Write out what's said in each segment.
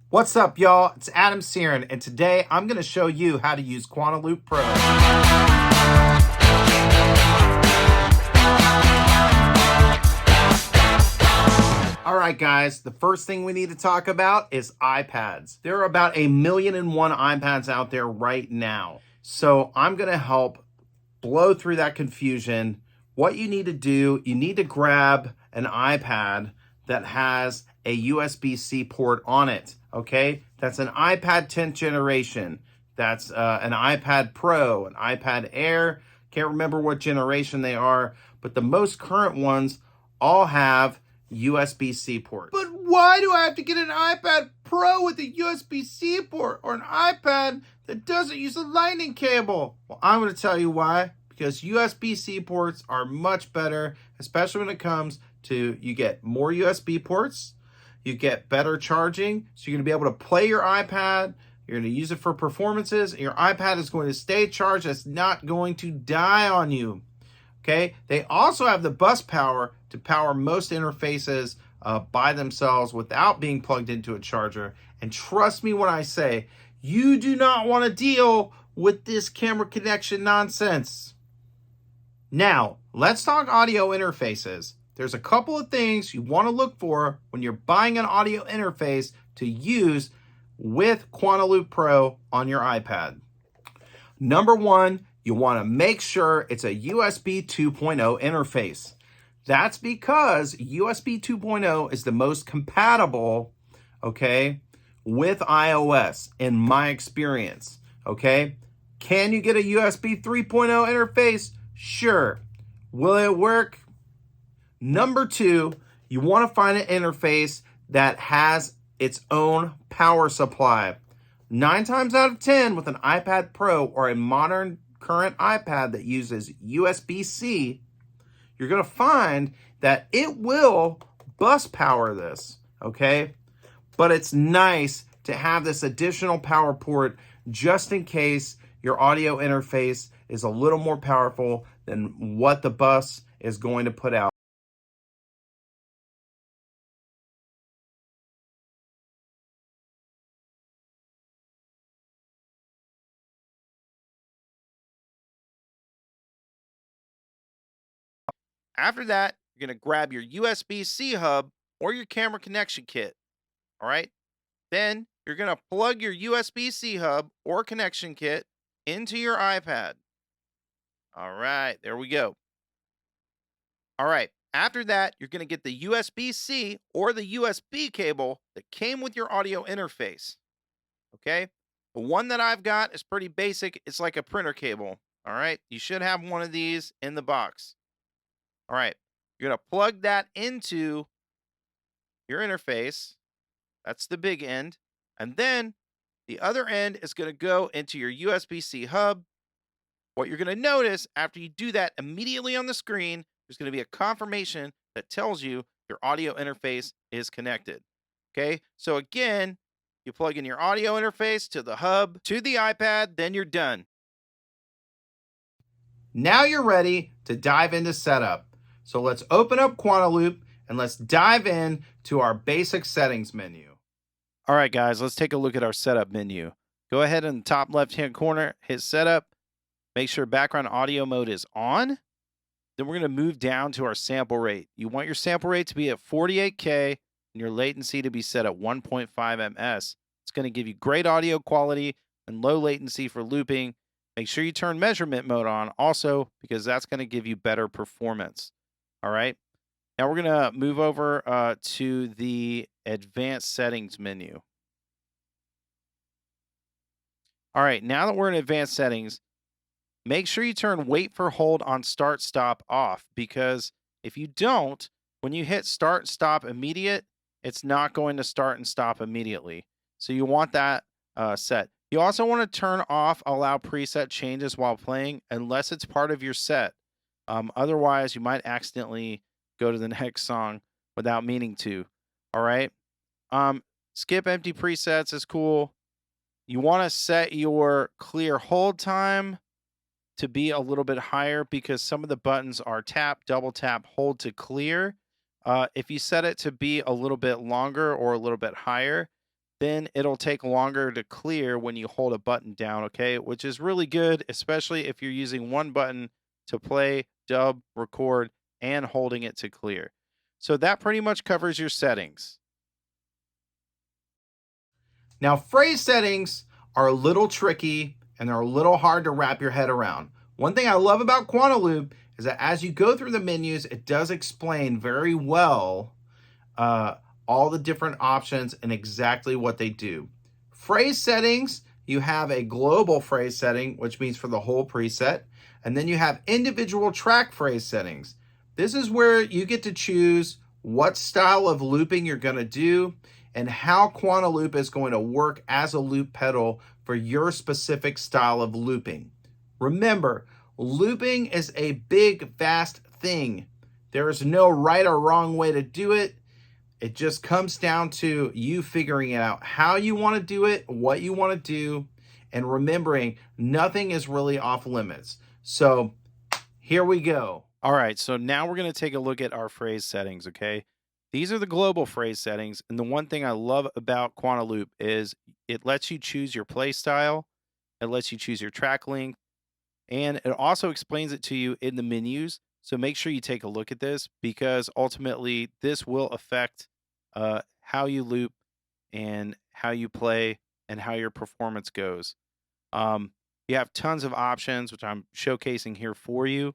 What's up, y'all? It's ED SHEERAN, and today I'm going to show you how to use Quantiloop Pro. Alright guys, the first thing we need to talk about is iPads. There are about 1,000,001 iPads out there right now. So I'm going to help blow through that confusion. What you need to do, you need to grab an iPad that has a USB-C port on it, okay? That's an iPad 10th generation. That's an iPad Pro, an iPad Air. Can't remember what generation they are, but the most current ones all have USB-C ports. But why do I have to get an iPad Pro with a USB-C port or an iPad that doesn't use a lightning cable? Well, I'm going to tell you why. Because USB-C ports are much better, especially when it comes to you get more USB ports, you get better charging, so you're going to be able to play your iPad, you're going to use it for performances, and your iPad is going to stay charged, it's not going to die on you. Okay, they also have the bus power to power most interfaces by themselves without being plugged into a charger. And trust me when I say, you do not want to deal with this camera connection nonsense. Now, let's talk audio interfaces. There's a couple of things you want to look for when you're buying an audio interface to use with Quantiloop Pro on your iPad. Number one, you want to make sure it's a USB 2.0 interface. That's because USB 2.0 is the most compatible, okay, with iOS in my experience, okay? Can you get a USB 3.0 interface? Sure. Will it work? Number two, you want to find an interface that has its own power supply. 9 times out of 10 with an iPad Pro or a modern current iPad that uses USB-C, you're going to find that it will bus power this, okay? But it's nice to have this additional power port just in case your audio interface is a little more powerful than what the bus is going to put out. After that, you're going to grab your USB-C hub or your camera connection kit. All right. Then you're going to plug your USB-C hub or connection kit into your iPad. All right. There we go. All right. After that, you're going to get the USB-C or the USB cable that came with your audio interface. Okay. The one that I've got is pretty basic. It's like a printer cable. All right. You should have one of these in the box. All right. You're going to plug that into your interface. That's the big end. And then the other end is going to go into your USB-C hub. What you're going to notice after you do that, immediately on the screen, there's going to be a confirmation that tells you your audio interface is connected. Okay. So again, you plug in your audio interface to the hub, to the iPad, then you're done. Now you're ready to dive into setup. So let's open up Quantiloop and let's dive in to our basic settings menu. All right, guys, let's take a look at our setup menu. Go ahead in the top left-hand corner, hit setup. Make sure background audio mode is on. Then we're going to move down to our sample rate. You want your sample rate to be at 48K and your latency to be set at 1.5 ms. It's going to give you great audio quality and low latency for looping. Make sure you turn measurement mode on also because that's going to give you better performance. All right. Now we're going to move over to the advanced settings menu. All right. Now that we're in advanced settings, make sure you turn wait for hold on start stop off, because if you don't, when you hit start stop immediate, it's not going to start and stop immediately. So you want that set. You also want to turn off allow preset changes while playing unless it's part of your set. Otherwise, you might accidentally go to the next song without meaning to. All right. Skip empty presets is cool. You want to set your clear hold time to be a little bit higher because some of the buttons are tap, double tap, hold to clear. If you set it to be a little bit longer or a little bit higher, then it'll take longer to clear when you hold a button down, okay? Which is really good, especially if you're using one button to play, dub, record, and holding it to clear. So that pretty much covers your settings. Now, phrase settings are a little tricky and they're a little hard to wrap your head around. One thing I love about Quantiloop is that as you go through the menus, it does explain very well all the different options and exactly what they do. Phrase settings, you have a global phrase setting, which means for the whole preset, and then you have individual track phrase settings. This is where you get to choose what style of looping you're going to do and how Quantiloop is going to work as a loop pedal for your specific style of looping. Remember, looping is a big, vast thing. There is no right or wrong way to do it. It just comes down to you figuring out how you want to do it, what you want to do, and remembering nothing is really off limits. So here we go. All right, so now we're going to take a look at our phrase settings, okay? These are the global phrase settings, and the one thing I love about Quantiloop is it lets you choose your play style, it lets you choose your track length, and it also explains it to you in the menus. So make sure you take a look at this because ultimately this will affect how you loop and how you play and how your performance goes. You have tons of options, which I'm showcasing here for you.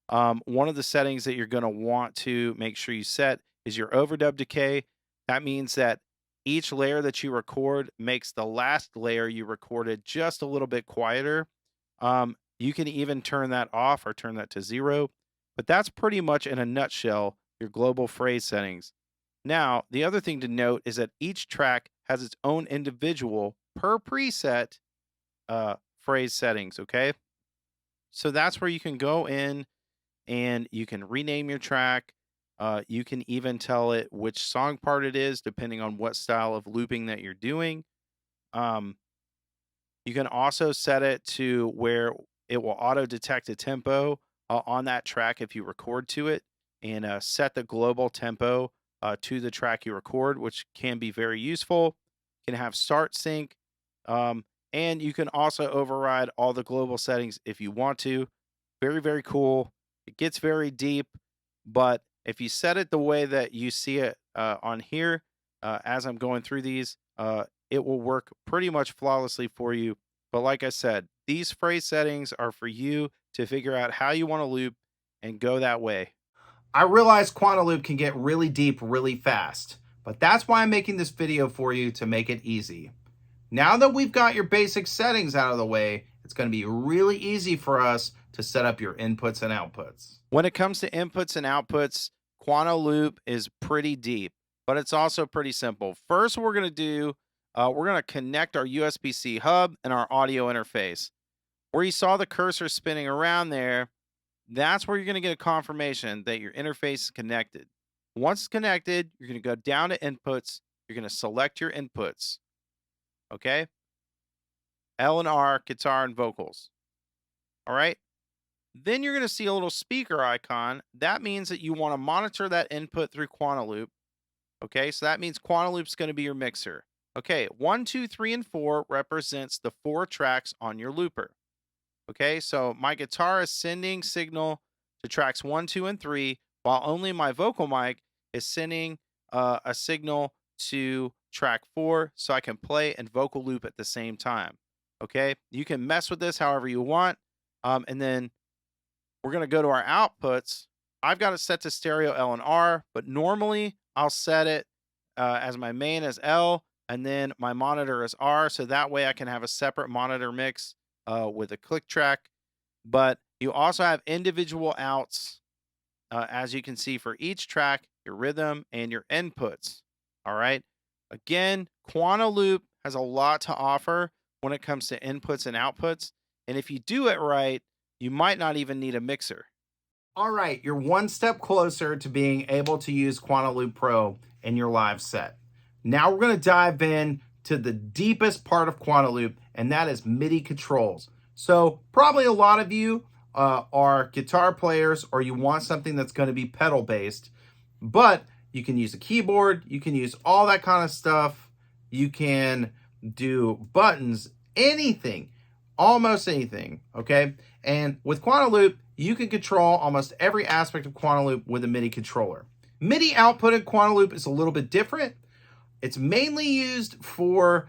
One of the settings that you're going to want to make sure you set is your overdub decay. That means that each layer that you record makes the last layer you recorded just a little bit quieter. You can even turn that off or turn that to 0, but that's pretty much in a nutshell your global phrase settings. Now, the other thing to note is that each track has its own individual per preset phrase settings, okay? So that's where you can go in and you can rename your track. You can even tell it which song part it is, depending on what style of looping that you're doing. You can also set it to where it will auto detect a tempo on that track if you record to it, and set the global tempo to the track you record, which can be very useful. You can have start sync, and you can also override all the global settings if you want to. Very, very cool. It gets very deep, but if you set it the way that you see it on here, as I'm going through these, it will work pretty much flawlessly for you. But like I said, these phrase settings are for you to figure out how you want to loop and go that way. I realize Quantiloop can get really deep really fast, but that's why I'm making this video for you to make it easy. Now that we've got your basic settings out of the way, it's going to be really easy for us to set up your inputs and outputs. When it comes to inputs and outputs, Quantiloop is pretty deep, but it's also pretty simple. First, we're going to connect our USB-C hub and our audio interface. Where you saw the cursor spinning around there, that's where you're going to get a confirmation that your interface is connected. Once it's connected, you're going to go down to inputs. You're going to select your inputs. Okay? L and R, guitar and vocals. All right? Then you're going to see a little speaker icon. That means that you want to monitor that input through Quantiloop. Okay, so that means Quantiloop's going to be your mixer. Okay, 1, 2, 3, and 4 represents the 4 tracks on your looper. Okay, so my guitar is sending signal to tracks 1, 2, and 3, while only my vocal mic is sending a signal to track 4 so I can play and vocal loop at the same time. Okay, you can mess with this however you want. And then we're going to go to our outputs. I've got it set to stereo L and R, but normally I'll set it as my main as L and then my monitor as R, so that way I can have a separate monitor mix with a click track. But you also have individual outs, as you can see, for each track, your rhythm, and your inputs. All right. Again, Quantiloop has a lot to offer when it comes to inputs and outputs. And if you do it right, you might not even need a mixer. All right, you're one step closer to being able to use Quantiloop Pro in your live set. Now we're going to dive in to the deepest part of Quantiloop, and that is MIDI controls. So probably a lot of you are guitar players, or you want something that's going to be pedal based, but you can use a keyboard, you can use all that kind of stuff You can do buttons, anything, almost anything, okay? And with Quantiloop, you can control almost every aspect of Quantiloop with a MIDI controller. MIDI output in Quantiloop is a little bit different. It's mainly used for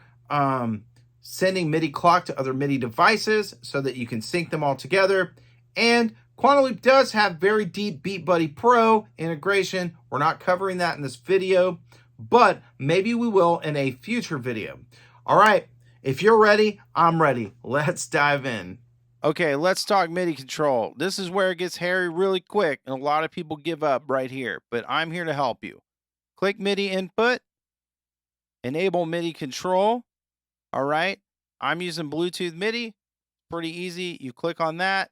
sending MIDI clock to other MIDI devices so that you can sync them all together. And Quantiloop does have very deep Beat Buddy Pro integration. We're not covering that in this video, but maybe we will in a future video. All right, if you're ready, I'm ready. Let's dive in. Okay, let's talk MIDI control. This is where it gets hairy really quick, and a lot of people give up right here, but I'm here to help you. Click MIDI input, enable MIDI control. All right, I'm using Bluetooth MIDI. Pretty easy. You click on that.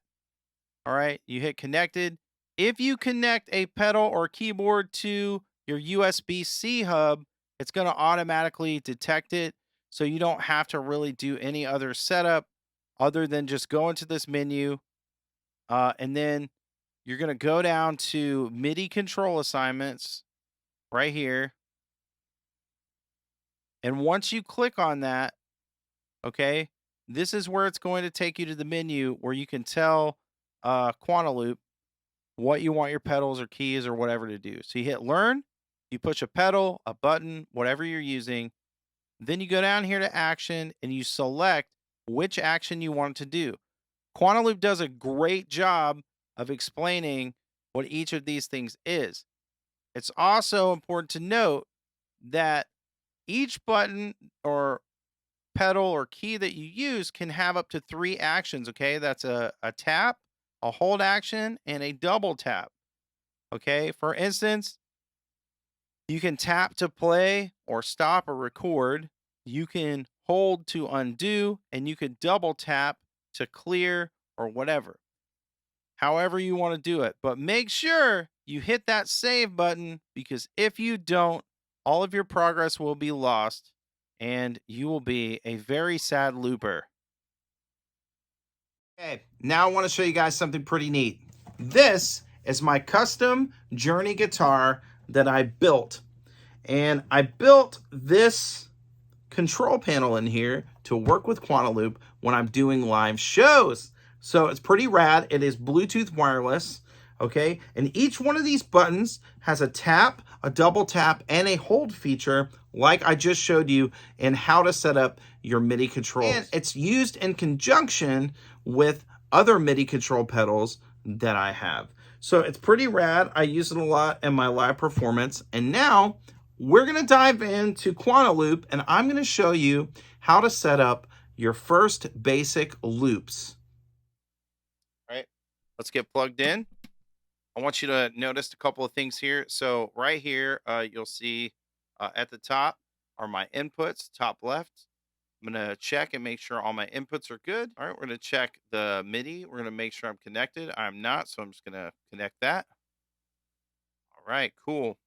All right, you hit connected. If you connect a pedal or keyboard to your USB-C hub, it's going to automatically detect it, so you don't have to really do any other setup other than just go into this menu, and then you're going to go down to MIDI control assignments right here. And once you click on that, okay, this is where it's going to take you to the menu where you can tell Quantiloop what you want your pedals or keys or whatever to do. So you hit learn, you push a pedal, a button, whatever you're using. Then you go down here to action and you select which action you want to do. Quantiloop does a great job of explaining what each of these things is. It's also important to note that each button or pedal or key that you use can have up to 3 actions, okay? That's a tap, a hold action, and a double tap, okay? For instance, you can tap to play or stop or record. You can hold to undo, and you can double tap to clear or whatever. However you want to do it. But make sure you hit that save button, because if you don't, all of your progress will be lost and you will be a very sad looper. Okay, now I want to show you guys something pretty neat. This is my custom Journey guitar that I built. And I built this control panel in here to work with Quantiloop when I'm doing live shows. So it's pretty rad. It is Bluetooth wireless, okay? And each one of these buttons has a tap, a double tap, and a hold feature like I just showed you in how to set up your MIDI controls. And it's used in conjunction with other MIDI control pedals that I have. So it's pretty rad. I use it a lot in my live performance. And now we're going to dive into Quantiloop, and I'm going to show you how to set up your first basic loops. All right, let's get plugged in. I want you to notice a couple of things here. So right here, you'll see at the top are my inputs, top left. I'm going to check and make sure all my inputs are good. All right, we're going to check the MIDI. We're going to make sure I'm connected. I'm not, so I'm just going to connect that. All right, cool.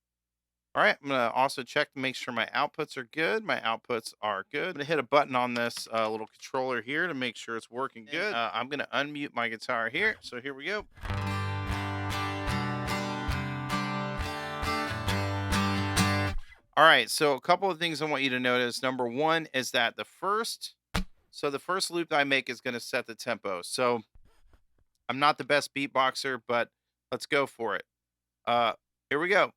All right, I'm going to also check to make sure my outputs are good. My outputs are good. I'm going to hit a button on this little controller here to make sure it's working good. I'm going to unmute my guitar here. So here we go. All right, so a couple of things I want you to notice. Number one is that the first loop that I make is going to set the tempo. So I'm not the best beatboxer, but let's go for it. Here we go.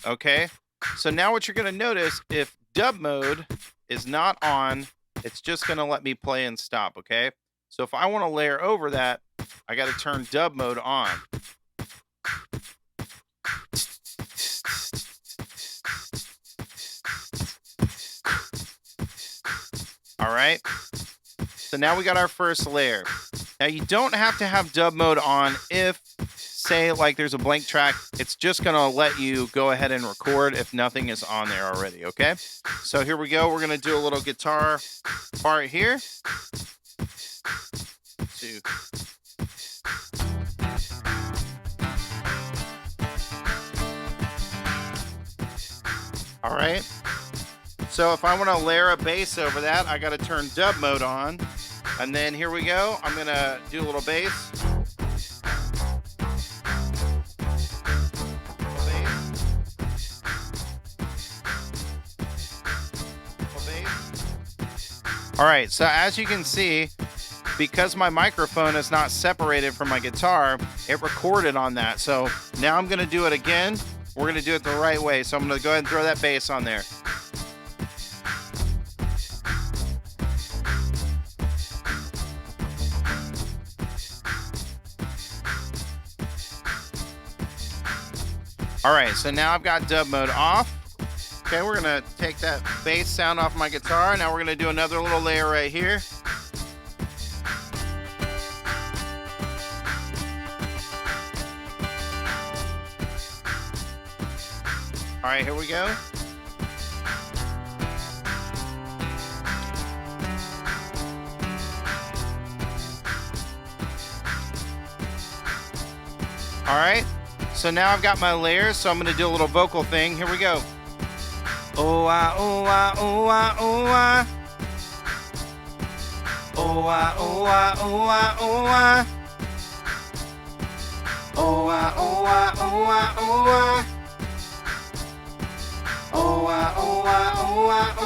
Okay, so now what you're going to notice, if dub mode is not on, it's just going to let me play and stop, okay? So if I want to layer over that, I got to turn dub mode on. All right, so now we got our first layer. Now you don't have to have dub mode on if, say, like there's a blank track. It's just gonna let you go ahead and record if nothing is on there already, okay? So here we go. We're gonna do a little guitar part here. Two. All right. So if I want to layer a bass over that, I got to turn dub mode on. And then here we go. I'm going to do a little bass. All right, so as you can see, because my microphone is not separated from my guitar, it recorded on that. So now I'm gonna do it again. We're gonna do it the right way. So I'm gonna go ahead and throw that bass on there. All right, so now I've got dub mode off. Okay, we're gonna take that bass sound off my guitar. Now we're gonna do another little layer right here. All right, here we go. All right, so now I've got my layers, so I'm gonna do a little vocal thing. Here we go. Oh, oh, oh, oh, oh, oh, oh, oh, oh, oh, oh, oh, oh,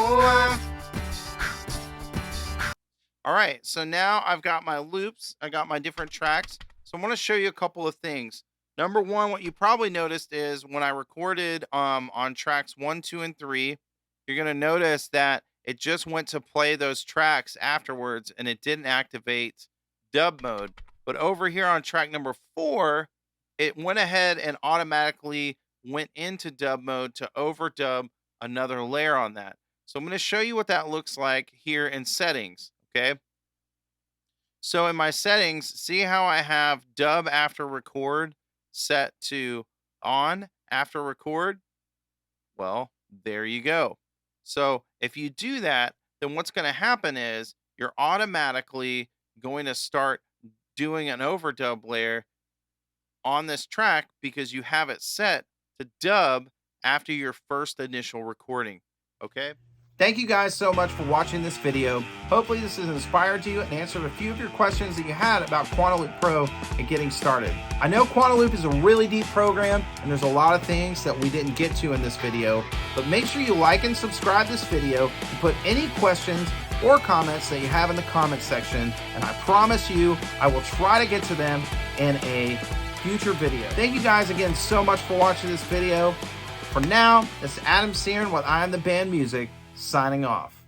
oh, All right, so now I've got my loops, I got my different tracks. So I want to show you a couple of things. Number one, what you probably noticed is when I recorded on tracks 1, 2, and 3, you're gonna notice that it just went to play those tracks afterwards and it didn't activate dub mode. But over here on track number 4, it went ahead and automatically went into dub mode to overdub another layer on that. So I'm going to show you what that looks like here in settings, okay? So in my settings, see how I have dub after record set to on after record? Well, there you go. So if you do that, then what's going to happen is you're automatically going to start doing an overdub layer on this track because you have it set to dub after your first initial recording. Okay? Thank you guys so much for watching this video. Hopefully this has inspired you and answered a few of your questions that you had about Quantiloop Pro and getting started. I know Quantiloop is a really deep program and there's a lot of things that we didn't get to in this video, but make sure you like and subscribe this video and put any questions or comments that you have in the comment section, and I promise you I will try to get to them in a future video. Thank you guys again so much for watching this video. For now, this is Adam Sheeran with I Am the Band Music, signing off.